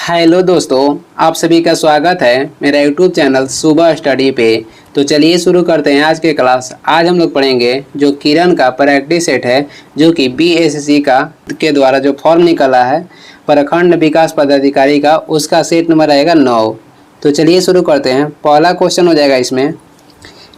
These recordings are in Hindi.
हेलो दोस्तों, आप सभी का स्वागत है मेरा यूट्यूब चैनल सुबह स्टडी पे। तो चलिए शुरू करते हैं आज के क्लास। आज हम लोग पढ़ेंगे जो किरण का प्रैक्टिस सेट है, जो कि बीएसएससी का के द्वारा जो फॉर्म निकला है प्रखंड विकास पदाधिकारी का, उसका सेट नंबर रहेगा 9। तो चलिए शुरू करते हैं। पहला क्वेश्चन हो जाएगा इसमें,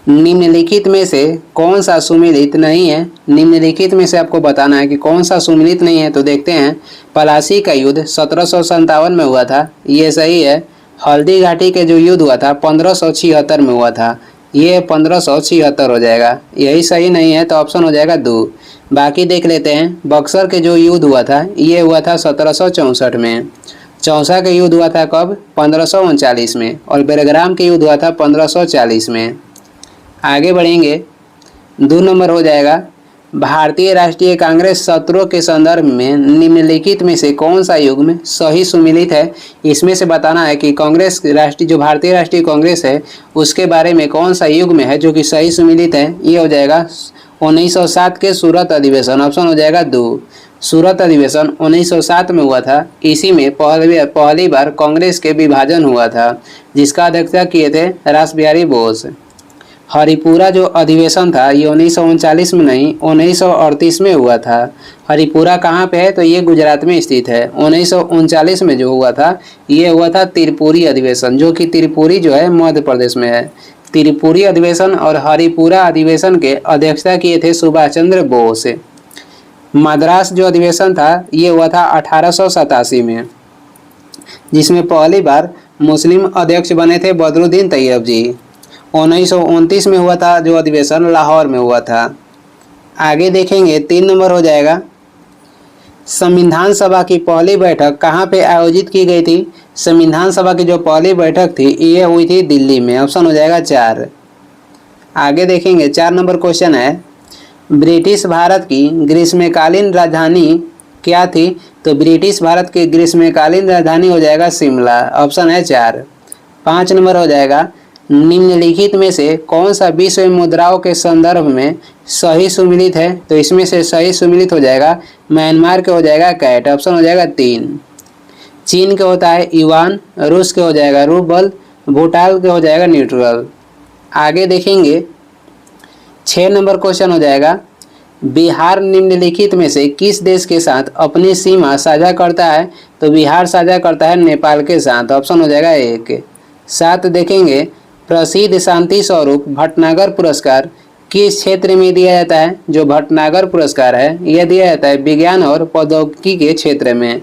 निम्नलिखित में से कौन सा सुमेलित नहीं है। निम्नलिखित में से आपको बताना है कि कौन सा सुमेलित नहीं है। तो देखते हैं, पलासी का युद्ध 1757 में हुआ था, ये सही है। हल्दी घाटी के जो युद्ध हुआ था 1576 में हुआ था, ये 1576 हो जाएगा, यही सही नहीं है तो ऑप्शन हो जाएगा 2। बाकी देख लेते हैं, बक्सर के जो युद्ध हुआ था ये हुआ था 1764 में। चौसा का युद्ध हुआ था कब? 1539 में। और बेरग्राम के युद्ध हुआ था 1540 में। आगे बढ़ेंगे, 2 नंबर हो जाएगा, भारतीय राष्ट्रीय कांग्रेस सत्रों के संदर्भ में निम्नलिखित में से कौन सा युग्म सही सुमेलित है। इसमें से बताना है कि कांग्रेस राष्ट्रीय जो भारतीय राष्ट्रीय कांग्रेस है उसके बारे में कौन सा युग्म है जो कि सही सुमेलित है। ये हो जाएगा 1907 के सूरत अधिवेशन, ऑप्शन हो जाएगा 2। सूरत अधिवेशन 1907 में हुआ था। इसी में पहली बार कांग्रेस के विभाजन हुआ था, जिसका अध्यक्षता किए थे रास बिहारी बोस। हरिपुरा जो अधिवेशन था ये 1939 में नहीं 1938 में हुआ था। हरिपुरा कहाँ पे है? तो ये गुजरात में स्थित है। 1939 में जो हुआ था ये हुआ था त्रिपुरी अधिवेशन, जो कि त्रिपुरी जो है मध्य प्रदेश में है। त्रिपुरी अधिवेशन और हरिपुरा अधिवेशन के अध्यक्षता किए थे सुभाष चंद्र बोस। मद्रास जो अधिवेशन था ये हुआ था 1887 में, जिसमें पहली बार मुस्लिम अध्यक्ष बने थे बदरुद्दीन तैयब जी। 1929 में हुआ था जो अधिवेशन लाहौर में हुआ था। आगे देखेंगे, 3 नंबर हो जाएगा, संविधान सभा की पहली बैठक कहाँ पे आयोजित की गई थी। संविधान सभा की जो पहली बैठक थी ये हुई थी दिल्ली में, ऑप्शन हो जाएगा 4। आगे देखेंगे, 4 नंबर क्वेश्चन है, ब्रिटिश भारत की ग्रीष्मकालीन राजधानी क्या थी। तो ब्रिटिश भारत की ग्रीष्मकालीन राजधानी हो जाएगा शिमला, ऑप्शन है 4। 5 नंबर हो जाएगा, निम्नलिखित में से कौन सा विश्व मुद्राओं के संदर्भ में सही सुमेलित है। तो इसमें से सही सुमेलित हो जाएगा म्यांमार के हो जाएगा कैट, ऑप्शन हो जाएगा 3। चीन के होता है युआन, रूस के हो जाएगा रूबल, भूटान के हो जाएगा न्यूट्रल। आगे देखेंगे, 6 नंबर क्वेश्चन हो जाएगा, बिहार निम्नलिखित में से किस देश के साथ अपनी सीमा साझा करता है। तो बिहार साझा करता है नेपाल के साथ, ऑप्शन हो जाएगा 1। 7 देखेंगे, प्रसिद्ध शांति स्वरूप भटनागर पुरस्कार किस क्षेत्र में दिया जाता है। जो भटनागर पुरस्कार है यह दिया जाता है विज्ञान और प्रौद्योगिकी के क्षेत्र में,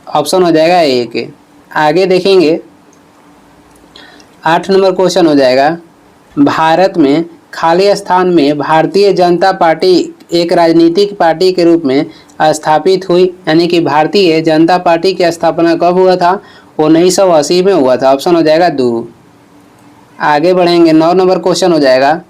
ऑप्शन हो जाएगा 1। आगे देखेंगे, 8 नंबर क्वेश्चन हो जाएगा, भारत में खाली स्थान में भारतीय जनता पार्टी एक राजनीतिक पार्टी के रूप में स्थापित हुई, यानी कि भारतीय जनता पार्टी की स्थापना कब हुआ था। 1980 में हुआ था, ऑप्शन हो जाएगा 2। आगे बढ़ेंगे, 9 नंबर क्वेश्चन हो जाएगा,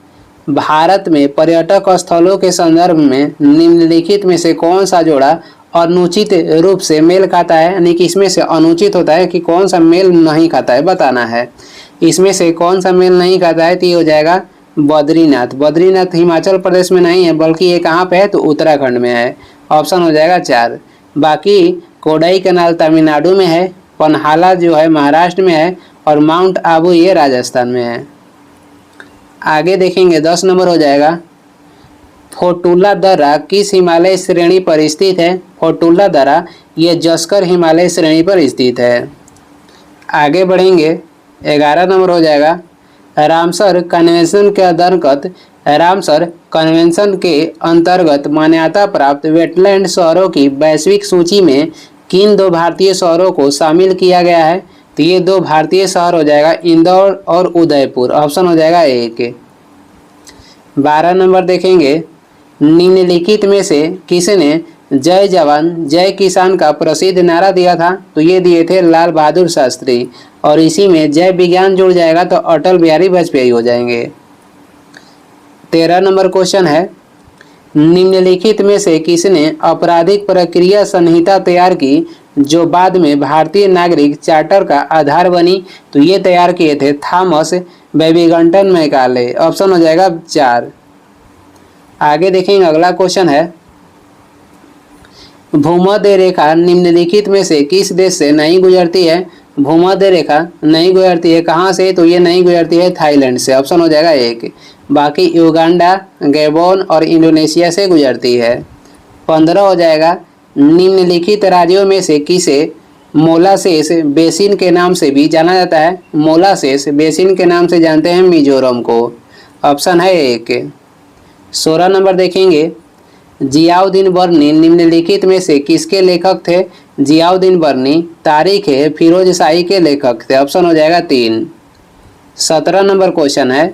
भारत में पर्यटक स्थलों के संदर्भ में निम्नलिखित में से कौन सा जोड़ा अनुचित रूप से मेल खाता है। यानी कि इसमें से अनुचित होता है कि कौन सा मेल नहीं खाता है, बताना है। इसमें से कौन सा मेल नहीं खाता है तो ये हो जाएगा बद्रीनाथ। बद्रीनाथ हिमाचल प्रदेश में नहीं है, बल्कि ये कहाँ पे है तो उत्तराखंड में है, ऑप्शन हो जाएगा 4। बाकी कोडाई कैनाल तमिलनाडु में है, पन्हाला जो है महाराष्ट्र में है, और माउंट आबू ये राजस्थान में है। आगे देखेंगे, 10 नंबर हो जाएगा, फोटुला दर्रा किस हिमालय श्रेणी पर स्थित है। फोटुला दर्रा ये जस्कर हिमालय श्रेणी पर स्थित है। आगे बढ़ेंगे, 11 नंबर हो जाएगा, रामसर कन्वेंशन के अंतर्गत रामसर कन्वेंशन के अंतर्गत मान्यता प्राप्त वेटलैंड शहरों की वैश्विक सूची में किन 2 भारतीय शहरों को शामिल किया गया है। तो ये 2 भारतीय शहर हो जाएगा इंदौर और उदयपुर, ऑप्शन हो जाएगा 1। 12 नंबर देखेंगे, निम्नलिखित में से किसने जय जवान जय किसान का प्रसिद्ध नारा दिया था। तो ये दिए थे लाल बहादुर शास्त्री, और इसी में जय विज्ञान जुड़ जाएगा तो अटल बिहारी वाजपेयी हो जाएंगे। 13 नंबर क्वेश्चन है, निम्नलिखित में से किसने आपराधिक प्रक्रिया संहिता तैयार की जो बाद में भारतीय नागरिक चार्टर का आधार बनी। तो ये तैयार किए थे थॉमस बेबिंगटन मैकाले, ऑप्शन हो जाएगा 4। आगे देखेंगे, अगला क्वेश्चन है, भूमध्य रेखा निम्नलिखित में से किस देश से नहीं गुजरती है? भूमध्य रेखा नहीं गुजरती है कहाँ से? तो ये नहीं गुजरती है थाईलैंड से। ऑप्शन हो जाएगा एक। बाकी युगांडा, गैबोन और इंडोनेशिया से गुजरती है। 15 हो जाएगा, निम्नलिखित राज्यों में से किसे मोलासेस बेसिन के नाम से भी जाना जाता है? मोलासेस बेसिन के नाम से जानते हैं मिजोरम को। ऑप्शन है एक। 16 नंबर देखेंगे, जियाउद्दीन बर्नी निम्नलिखित में से किसके लेखक थे? जियाउद्दीन बर्नी तारीख है फिरोज शाही के लेखक थे। ऑप्शन हो जाएगा 3। 17 नंबर क्वेश्चन है,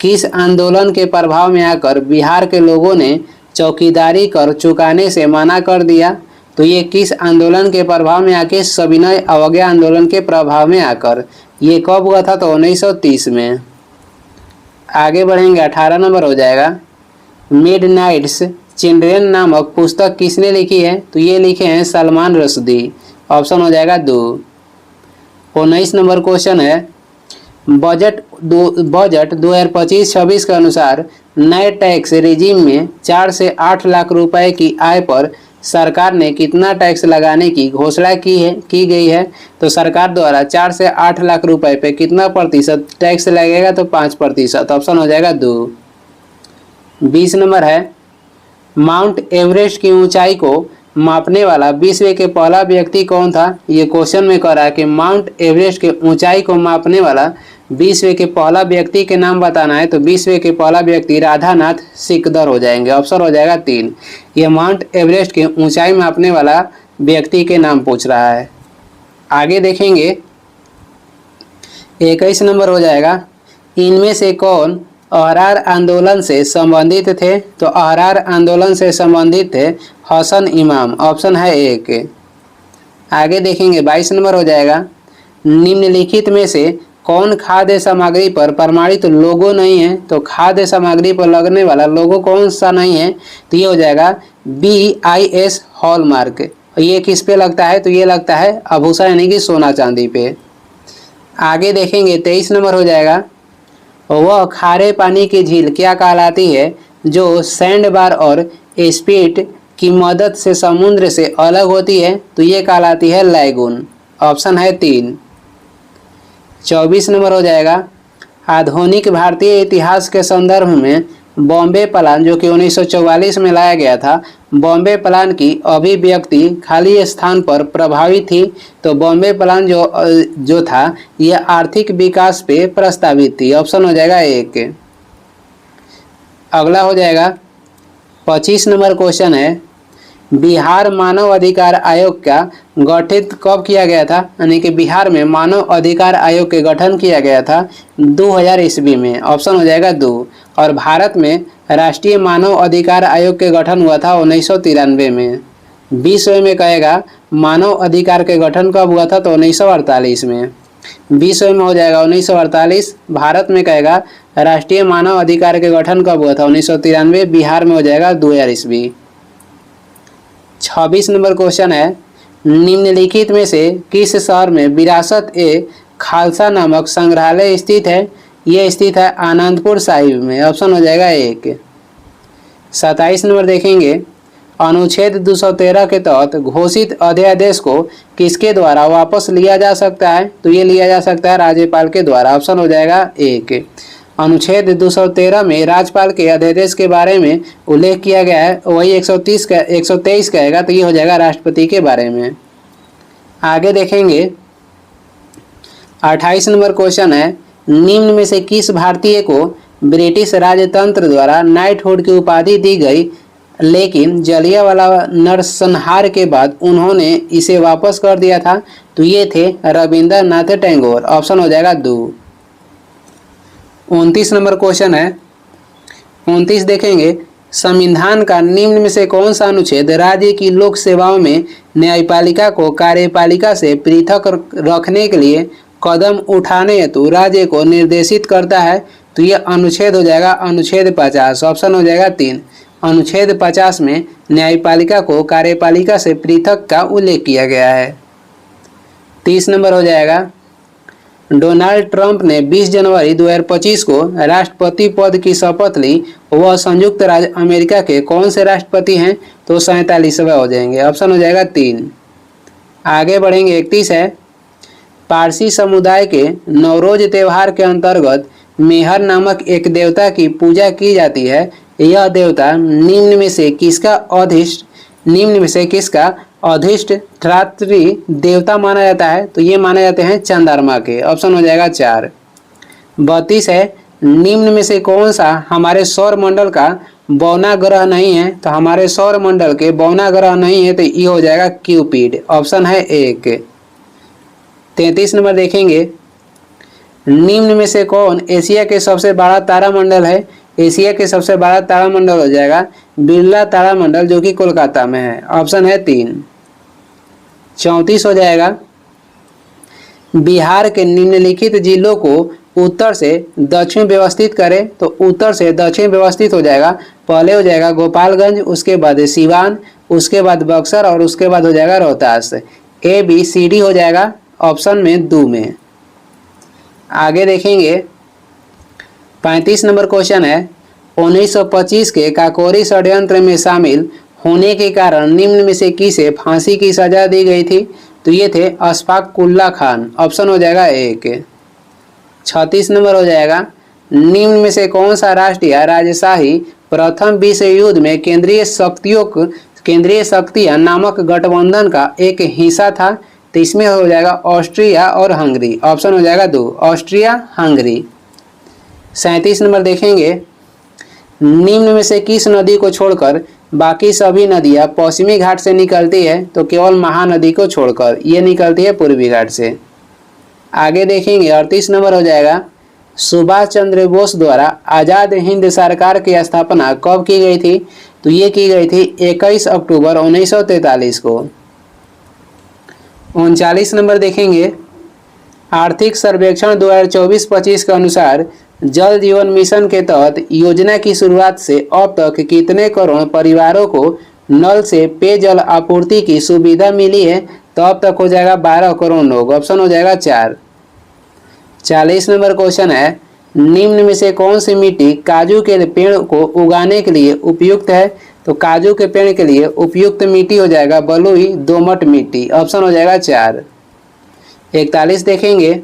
किस आंदोलन के प्रभाव में आकर बिहार के लोगों ने चौकीदारी कर चुकाने से मना कर दिया? तो ये किस आंदोलन के प्रभाव में आके? सविनय अवज्ञा आंदोलन के प्रभाव में आकर। ये कब हुआ था? तो 1930 में। आगे बढ़ेंगे, 18 नंबर हो जाएगा, मिडनाइट्स चिल्ड्रेन नामक पुस्तक किसने लिखी है? तो ये लिखे हैं सलमान रश्दी। ऑप्शन हो जाएगा 2। 19 नंबर क्वेश्चन है, बजट 2025-26 के अनुसार नए टैक्स रेजिम में 4 से 8 लाख रुपए की आय पर सरकार ने कितना टैक्स लगाने की घोषणा की गई है? तो सरकार द्वारा 4 से 8 लाख रुपए पे कितना प्रतिशत टैक्स लगेगा? तो 5%। ऑप्शन हो जाएगा 2। 20 नंबर है, माउंट एवरेस्ट की ऊंचाई को मापने वाला विश्व के पहला व्यक्ति कौन था? ये क्वेश्चन में कह रहा है कि माउंट एवरेस्ट के ऊंचाई को मापने वाला विश्व के पहला व्यक्ति के नाम बताना है। तो विश्व के पहला व्यक्ति राधानाथ सिकदर हो जाएंगे। ऑप्शन हो जाएगा 3। ये माउंट एवरेस्ट के ऊंचाई मापने वाला व्यक्ति के नाम पूछ रहा है। आगे देखेंगे, 21 नंबर हो जाएगा, इनमें से कौन अहरार आंदोलन से संबंधित थे? तो अहरार आंदोलन से संबंधित थे हसन इमाम। ऑप्शन है एक। आगे देखेंगे, 22 नंबर हो जाएगा, निम्नलिखित में से कौन खाद्य सामग्री पर प्रमाणित लोगो नहीं है? तो खाद्य सामग्री पर लगने वाला लोगो कौन सा नहीं है? तो ये हो जाएगा BIS हॉलमार्क। ये किस पे लगता है? तो ये लगता है आभूषण यानी कि सोना चांदी पे। आगे देखेंगे, 23 नंबर हो जाएगा, वह खारे पानी की झील क्या कहलाती है जो सैंड बार और स्पीट की मदद से समुद्र से अलग होती है? तो ये कहलाती है लैगून। ऑप्शन है 3। 24 नंबर हो जाएगा, आधुनिक भारतीय इतिहास के संदर्भ में बॉम्बे प्लान जो कि 1944 में लाया गया था, बॉम्बे प्लान की अभिव्यक्ति खाली स्थान पर प्रभावी थी। तो बॉम्बे प्लान जो था यह आर्थिक विकास पे प्रस्तावित थी। ऑप्शन हो जाएगा 1। अगला हो जाएगा 25 नंबर क्वेश्चन है, बिहार मानव अधिकार आयोग का गठित कब किया गया था? यानी कि बिहार में मानव अधिकार आयोग के गठन किया गया था 2000 ईस्वी में। ऑप्शन हो जाएगा 2। और भारत में राष्ट्रीय मानव अधिकार आयोग के गठन हुआ था 1993 में। विश्व में कहेगा मानव अधिकार के गठन कब हुआ था? तो 1948 में। विश्व में हो जाएगा 1948। भारत में कहेगा राष्ट्रीय मानव अधिकार के गठन कब हुआ था? 1993। बिहार में हो जाएगा 2000 ईस्वी। 26 नंबर क्वेश्चन है, निम्नलिखित में से किस शहर में विरासत ए खालसा नामक संग्रहालय स्थित है? ये स्थित है आनंदपुर साहिब में। ऑप्शन हो जाएगा 1। 27 नंबर देखेंगे, अनुच्छेद 213 के तहत घोषित अध्यादेश को किसके द्वारा वापस लिया जा सकता है? तो ये लिया जा सकता है राज्यपाल के द्वारा। ऑप्शन हो जाएगा 1। अनुच्छेद 213 में राज्यपाल के अध्यादेश के बारे में उल्लेख किया गया है, वही 123 कहेगा। तो ये हो जाएगा राष्ट्रपति के बारे में। आगे देखेंगे, 28 नंबर क्वेश्चन है, निम्न में से किस भारतीय को ब्रिटिश राजतंत्र द्वारा नाइटहुड की उपाधि दी गई लेकिन जलियांवाला नरसंहार के बाद उन्होंने इसे वापस कर दिया था? तो ये थे रविंद्रनाथ टैगोर। ऑप्शन हो जाएगा 2। 29 नंबर क्वेश्चन है, 29 देखेंगे, संविधान का निम्न में से कौन सा अनुच्छेद राज्य की लोक सेवाओं में न्यायपालिका को कार्यपालिका से पृथक रखने के लिए कदम उठाने हेतु राज्य को निर्देशित करता है? तो यह अनुच्छेद हो जाएगा अनुच्छेद 50। ऑप्शन हो जाएगा 3। अनुच्छेद 50 में न्यायपालिका को कार्यपालिका से पृथक का उल्लेख किया गया है। 30 नंबर हो जाएगा, डोनाल्ड ट्रंप ने 20 जनवरी 2025 को राष्ट्रपति पद की शपथ ली, वह संयुक्त राज्य अमेरिका के कौन से राष्ट्रपति हैं? तो 47वें हो जाएंगे। ऑप्शन हो जाएगा 3। आगे बढ़ेंगे। 31 है, पारसी समुदाय के नवरोज त्यौहार के अंतर्गत मेहर नामक एक देवता की पूजा की जाती है। यह देवता निम्न में से किसका अधिष्ठ रात्रि देवता माना जाता है? तो ये माने जाते हैं चंद्रमा के। ऑप्शन हो जाएगा 4। 32 है, निम्न में से कौन सा हमारे सौर मंडल का बौना ग्रह नहीं है? तो हमारे सौर मंडल के बौना ग्रह नहीं है, तो ये हो जाएगा क्यूपिड। ऑप्शन है 1। 33 नंबर देखेंगे, निम्न में से कौन एशिया के सबसे बड़ा तारामंडल है? एशिया के सबसे बड़ा तारामंडल हो जाएगा बिरला तारामंडल, जो कि कोलकाता में है। ऑप्शन है 3। 34 हो जाएगा, बिहार के निम्नलिखित जिलों को उत्तर से दक्षिण व्यवस्थित करें। तो उत्तर से दक्षिण व्यवस्थित हो जाएगा, पहले हो जाएगा गोपालगंज, उसके बाद सिवान, उसके बाद बक्सर और उसके बाद हो जाएगा रोहतास। ABCD हो जाएगा ऑप्शन में 2 में। आगे देखेंगे। 35 नंबर क्वेश्चन है, 1925 के काकोरी षड्यंत्र में शामिल होने के कारण निम्न में से किसे फांसी की सजा दी गई थी? तो ये थे अशफाक उल्ला खान। ऑप्शन हो जाएगा 1। 36 नंबर हो जाएगा, निम्न में से कौन सा राष्ट्र या राजशाही प्रथम विश्व युद्ध में केंद्रीय शक्तियां नामक गठबंधन का एक हिस्सा था? तो इसमें हो जाएगा ऑस्ट्रिया और हंगरी। ऑप्शन हो जाएगा 2, ऑस्ट्रिया हंगरी। 37 नंबर देखेंगे, निम्न में से किस नदी को छोड़कर बाकी सभी नदियां पश्चिमी घाट से निकलती है? तो केवल महानदी को छोड़कर ये निकलती है पूर्वी घाट से। आगे देखेंगे। 38 नंबर हो जाएगा, सुभाष चंद्र बोस द्वारा आज़ाद हिंद सरकार की स्थापना कब की गई थी? तो ये की गई थी 21 अक्टूबर 1943 को। 39 नंबर देखेंगे, आर्थिक सर्वेक्षण 2024-25 के अनुसार जल जीवन मिशन के तहत योजना की शुरुआत से अब तक कितने करोड़ परिवारों को नल से पेयजल आपूर्ति की सुविधा मिली है? तो अब तक हो जाएगा 12 करोड़ लोग। ऑप्शन हो जाएगा 4। 40 नंबर क्वेश्चन है, निम्न में से कौन सी मिट्टी काजू के पेड़ को उगाने के लिए उपयुक्त है? तो काजू के पेड़ के लिए उपयुक्त मिट्टी हो जाएगा बलुई दोमट मिट्टी। ऑप्शन हो जाएगा 4। 41 देखेंगे,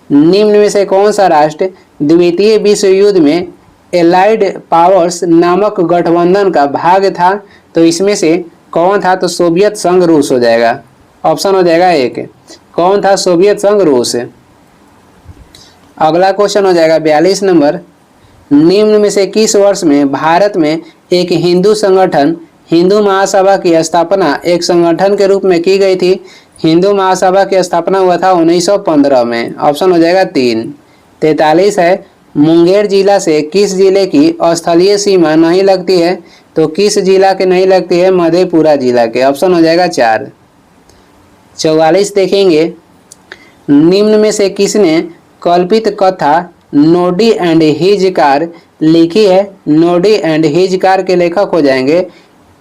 निम्न में से कौन सा राष्ट्र द्वितीय विश्व युद्ध में एलाइड पावर्स नामक गठबंधन का भाग था? तो इसमें से कौन था? तो सोवियत संघ रूस हो जाएगा। ऑप्शन हो जाएगा 1। कौन था? सोवियत संघ रूस। अगला क्वेश्चन हो जाएगा 42 नंबर, निम्न में से किस वर्ष में भारत में एक हिंदू संगठन हिंदू महासभा की स्थापना एक संगठन के रूप में की गई थी? हिंदू महासभा की स्थापना हुआ था 1915 में। ऑप्शन हो जाएगा 3। 43 है, मुंगेर जिला से किस जिले की स्थलीय सीमा नहीं लगती है? तो किस जिला के नहीं लगती है? मधेपुरा जिला के। ऑप्शन हो जाएगा 4। 44 देखेंगे, निम्न में से किसने कल्पित कथा नोडी एंड हिज कार लिखी है? नोडी एंड हिज कार के लेखक हो जाएंगे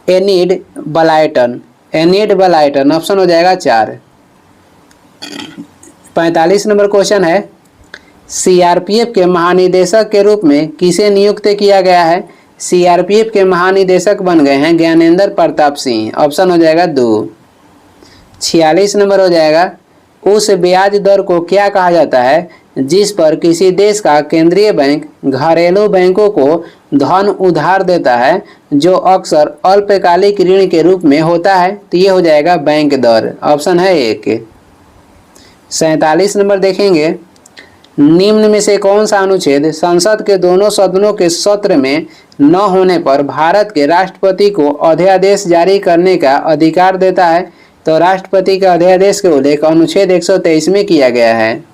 एनिड बलाइटन। ऑप्शन हो जाएगा 4। 45 नंबर क्वेश्चन है, CRPF के महानिदेशक के रूप में किसे नियुक्त किया गया है? CRPF के महानिदेशक बन गए हैं ज्ञानेंद्र प्रताप सिंह। ऑप्शन हो जाएगा 2। 46 नंबर हो जाएगा, उस ब्याज दर को क्या कहा जाता है जिस पर किसी देश का केंद्रीय बैंक घरेलू बैंकों को धन उधार देता है, जो अक्सर अल्पकालिक ऋण के रूप में होता है? तो ये हो जाएगा बैंक दर। ऑप्शन है 1। 47 नंबर देखेंगे, निम्न में से कौन सा अनुच्छेद संसद के दोनों सदनों के सत्र में न होने पर भारत के राष्ट्रपति को अध्यादेश जारी करने का अधिकार देता है? तो राष्ट्रपति के अध्यादेश के उल्लेख अनुच्छेद 123 में किया गया है।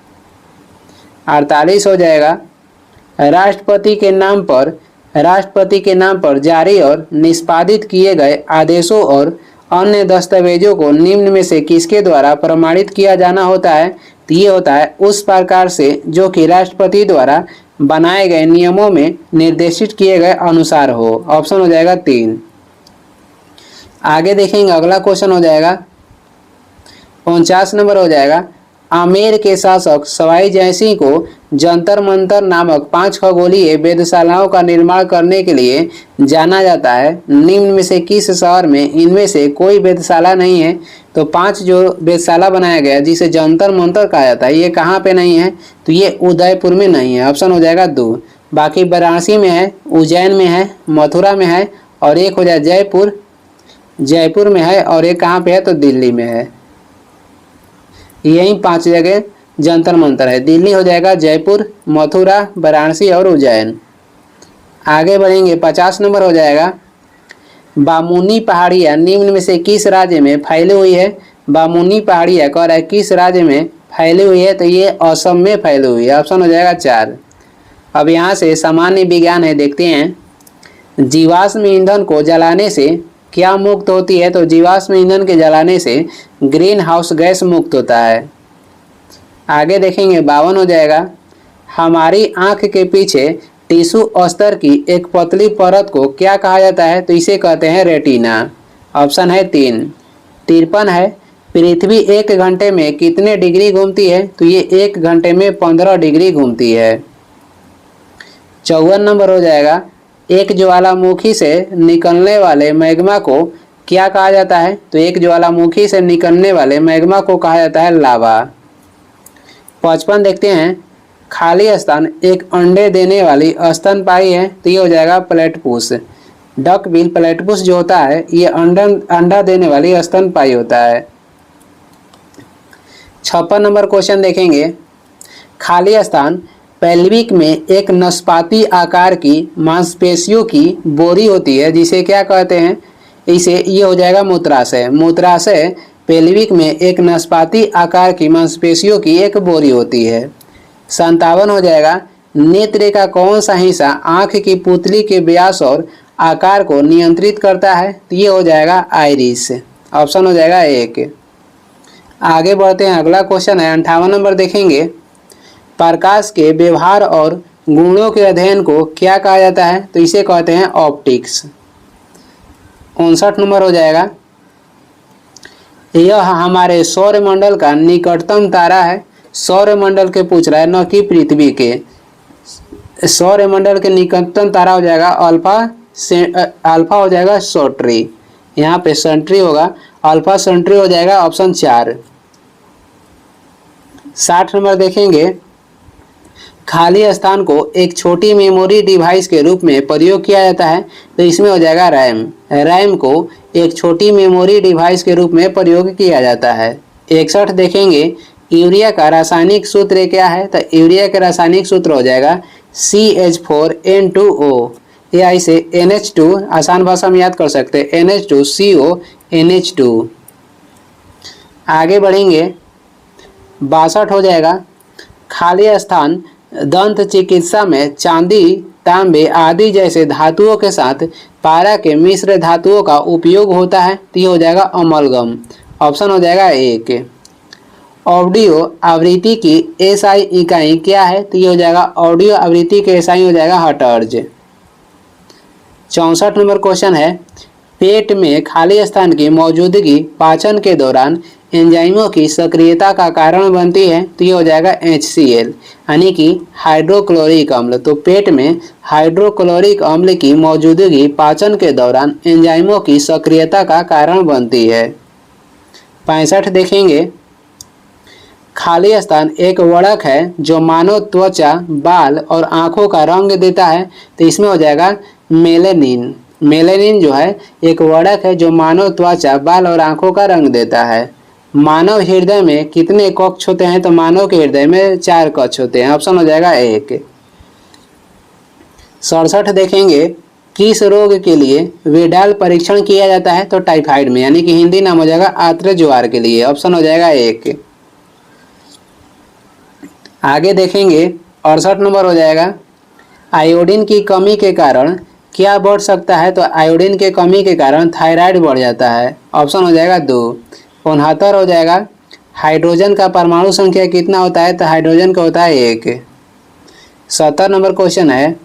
48 हो जाएगा, राष्ट्रपति के नाम पर जारी और निष्पादित किए गए आदेशों और अन्य दस्तावेजों को निम्न में से किसके द्वारा प्रमाणित किया जाना होता है? तो ये होता है उस प्रकार से जो कि राष्ट्रपति द्वारा बनाए गए नियमों में निर्देशित किए गए अनुसार हो। ऑप्शन हो जाएगा 3। आगे देखेंगे। अगला क्वेश्चन हो जाएगा 49 नंबर हो जाएगा, आमेर के शासक सवाई जयसिंह को जंतर मंतर नामक 5 खगोलीय वेधशालाओं का निर्माण करने के लिए जाना जाता है। निम्न में से किस शहर में इनमें से कोई वेधशाला नहीं है? तो 5 जो वेधशाला बनाया गया जिसे जंतर मंतर कहा जाता है, ये कहाँ पे नहीं है? तो ये उदयपुर में नहीं है। ऑप्शन हो जाएगा 2। बाकी वाराणसी में है, उज्जैन में है, मथुरा में है और एक हो जाए जयपुर में है और एक कहाँ पे है? तो दिल्ली में है। यही 5 जगह जंतर मंतर है। दिल्ली हो जाएगा, जयपुर, मथुरा, वाराणसी और उज्जैन। आगे बढ़ेंगे, 50 नंबर हो जाएगा। बामुनी पहाड़ियाँ निम्न में से किस राज्य में फैली हुई है? बामुनी पहाड़ियाँ कह रहा है किस राज्य में फैली हुई है? तो ये असम में फैली हुई है। ऑप्शन हो जाएगा 4। अब यहाँ से सामान्य विज्ञान है, देखते हैं। जीवाश्म ईंधन को जलाने से क्या मुक्त होती है? तो जीवाश्म ईंधन के जलाने से ग्रीन हाउस गैस मुक्त होता है। आगे देखेंगे, 52 हो जाएगा। हमारी आंख के पीछे टिश्यू अस्तर की एक पतली परत को क्या कहा जाता है? तो इसे कहते हैं रेटिना। ऑप्शन है 3। 53 है। पृथ्वी 1 घंटे में कितने डिग्री घूमती है? तो ये 1 घंटे में 15 डिग्री घूमती है। 54 नंबर हो जाएगा। एक ज्वालामुखी से निकलने वाले मैग्मा को क्या कहा जाता है? तो एक ज्वालामुखी से निकलने वाले मैग्मा को कहा जाता है लावा। 55 देखते हैं। खाली स्थान एक अंडे देने वाली स्तनपायी है, तो ये हो जाएगा प्लेटपुस। डकबिल प्लेटपुस जो होता है ये अंडा देने वाली स्तनपायी होता है। 56 नंबर क्वेश्चन देखेंगे। खाली स्थान पेल्विक में एक नाशपाती आकार की मांसपेशियों की बोरी होती है, जिसे क्या कहते हैं? इसे ये हो जाएगा मूत्राशय। मूत्राशय पेल्विक में एक नाशपाती आकार की मांसपेशियों की एक बोरी होती है। 57 हो जाएगा। नेत्र का कौन सा हिस्सा आंख की पुतली के व्यास और आकार को नियंत्रित करता है? तो ये हो जाएगा आइरिस। ऑप्शन हो जाएगा 1। आगे बढ़ते हैं, अगला क्वेश्चन है 58 नंबर देखेंगे। प्रकाश के व्यवहार और गुणों के अध्ययन को क्या कहा जाता है? तो इसे कहते हैं ऑप्टिक्स। 59 नंबर हो जाएगा। यह हमारे सौरमंडल का निकटतम तारा है। सौरमंडल के पूछ रहा है, न कि पृथ्वी के। सौरमंडल के निकटतम तारा हो जाएगा अल्फा हो जाएगा सेंट्री। यहाँ पे सेंट्री होगा, अल्फा सेंट्री हो जाएगा। ऑप्शन 4। 60 नंबर देखेंगे। खाली स्थान को एक छोटी मेमोरी डिवाइस के रूप में प्रयोग किया जाता है, तो इसमें हो जाएगा रैम। रैम को एक छोटी मेमोरी डिवाइस के रूप में प्रयोग किया जाता है। 61 देखेंगे। यूरिया का रासायनिक सूत्र क्या है? तो यूरिया का रासायनिक सूत्र हो जाएगा CH4N2O, या इसे NH2 आसान भाषा में याद कर सकते हैं, NH2CO NH2। आगे बढ़ेंगे, 62 हो जाएगा। खाली स्थान दंत चिकित्सा में चांदी, तांबे आदि जैसे धातुओं के साथ पारा के मिश्र धातुओं का उपयोग होता है, तो ये हो जाएगा अमलगम। ऑप्शन हो जाएगा 1। ऑडियो आवृत्ति की SI इकाई क्या है? तो ये हो जाएगा ऑडियो आवृत्ति के SI हो जाएगा हर्ट्ज। 64 नंबर क्वेश्चन है। पेट में खाली स्थान की मौजूदगी पाचन के दौरान एंजाइमों की सक्रियता का कारण बनती है, तो ये हो जाएगा HCl यानी कि हाइड्रोक्लोरिक अम्ल। तो पेट में हाइड्रोक्लोरिक अम्ल की मौजूदगी पाचन के दौरान एंजाइमों की सक्रियता का कारण बनती है। 65 देखेंगे। खाली स्थान एक वड़क है जो मानव त्वचा, बाल और आँखों का रंग देता है, तो इसमें हो जाएगा मेलेनिन। मेलेनिन जो है एक वड़क है जो मानव त्वचा, बाल और आँखों का रंग देता है। मानव हृदय में कितने कक्ष होते हैं? तो मानव के हृदय में 4 कक्ष होते हैं। ऑप्शन हो जाएगा 1। 67 देखेंगे। किस रोग के लिए विडाल परीक्षण किया जाता है? तो टाइफाइड में, यानी कि हिंदी नाम हो जाएगा आंत्र ज्वार के लिए। ऑप्शन हो जाएगा 1। आगे देखेंगे, 68 नंबर हो जाएगा। आयोडीन की कमी के कारण क्या बढ़ सकता है? तो आयोडीन के कमी के कारण थायराइड बढ़ जाता है। ऑप्शन हो जाएगा 2। 69 हो जाएगा। हाइड्रोजन का परमाणु संख्या कितना होता है? तो हाइड्रोजन का होता है 1। 70 नंबर क्वेश्चन है।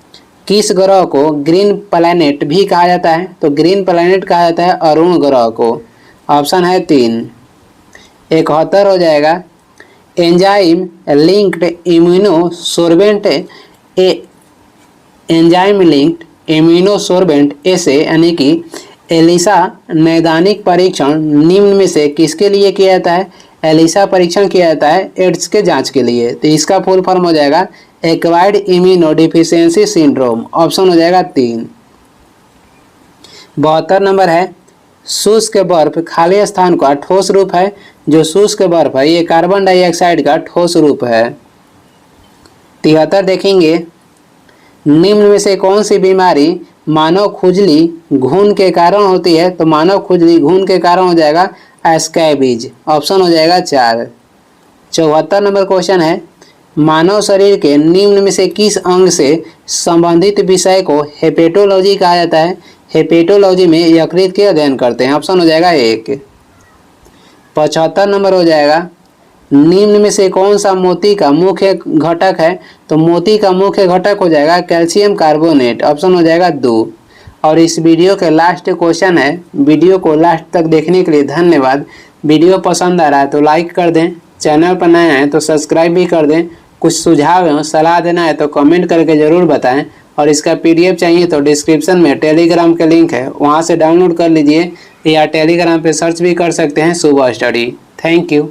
किस ग्रह को ग्रीन प्लैनेट भी कहा जाता है? तो ग्रीन प्लैनेट कहा जाता है अरुण ग्रह को। ऑप्शन है 3। 71 हो जाएगा। एंजाइम लिंक्ड इम्यूनोसोर्बेंट एंजाइम लिंक्ड इम्यूनोसोर्बेंट ऐसे यानी कि एलिसा नैदानिक परीक्षण निम्न में से किसके लिए किया जाता है? एलिसा परीक्षण किया जाता है एड्स के जांच के लिए। तो इसका फुल फॉर्म हो जाएगा एक्वायर्ड इम्यूनोडिफिशियंसी सिंड्रोम। ऑप्शन हो जाएगा 3। 72 नंबर है शुष्क बर्फ खाली स्थान का ठोस रूप है। जो शुष्क बर्फ है ये कार्बन डाइऑक्साइड का ठोस रूप है। 73 देखेंगे निम्न में से कौन सी बीमारी मानव खुजली घून के कारण होती है? तो मानव खुजली घून के कारण हो जाएगा स्कैबीज। ऑप्शन हो जाएगा 4। 74 नंबर क्वेश्चन है मानव शरीर के निम्न में से किस अंग से संबंधित विषय को हेपेटोलॉजी कहा जाता है? हेपेटोलॉजी में यकृत के अध्ययन करते हैं। ऑप्शन हो जाएगा 1। 75 नंबर हो जाएगा निम्न में से कौन सा मोती का मुख्य घटक है? तो मोती का मुख्य घटक हो जाएगा कैल्शियम कार्बोनेट। ऑप्शन हो जाएगा 2। और इस वीडियो के लास्ट क्वेश्चन है। वीडियो को लास्ट तक देखने के लिए धन्यवाद। वीडियो पसंद आ रहा है तो लाइक कर दें, चैनल पर नए हैं तो सब्सक्राइब भी कर दें। कुछ सुझाव एवं सलाह देना है तो कमेंट करके ज़रूर बताएं। और इसका PDF चाहिए तो डिस्क्रिप्शन में टेलीग्राम का लिंक है, वहाँ से डाउनलोड कर लीजिए या टेलीग्राम पे सर्च भी कर सकते हैं सुबह स्टडी। Thank you.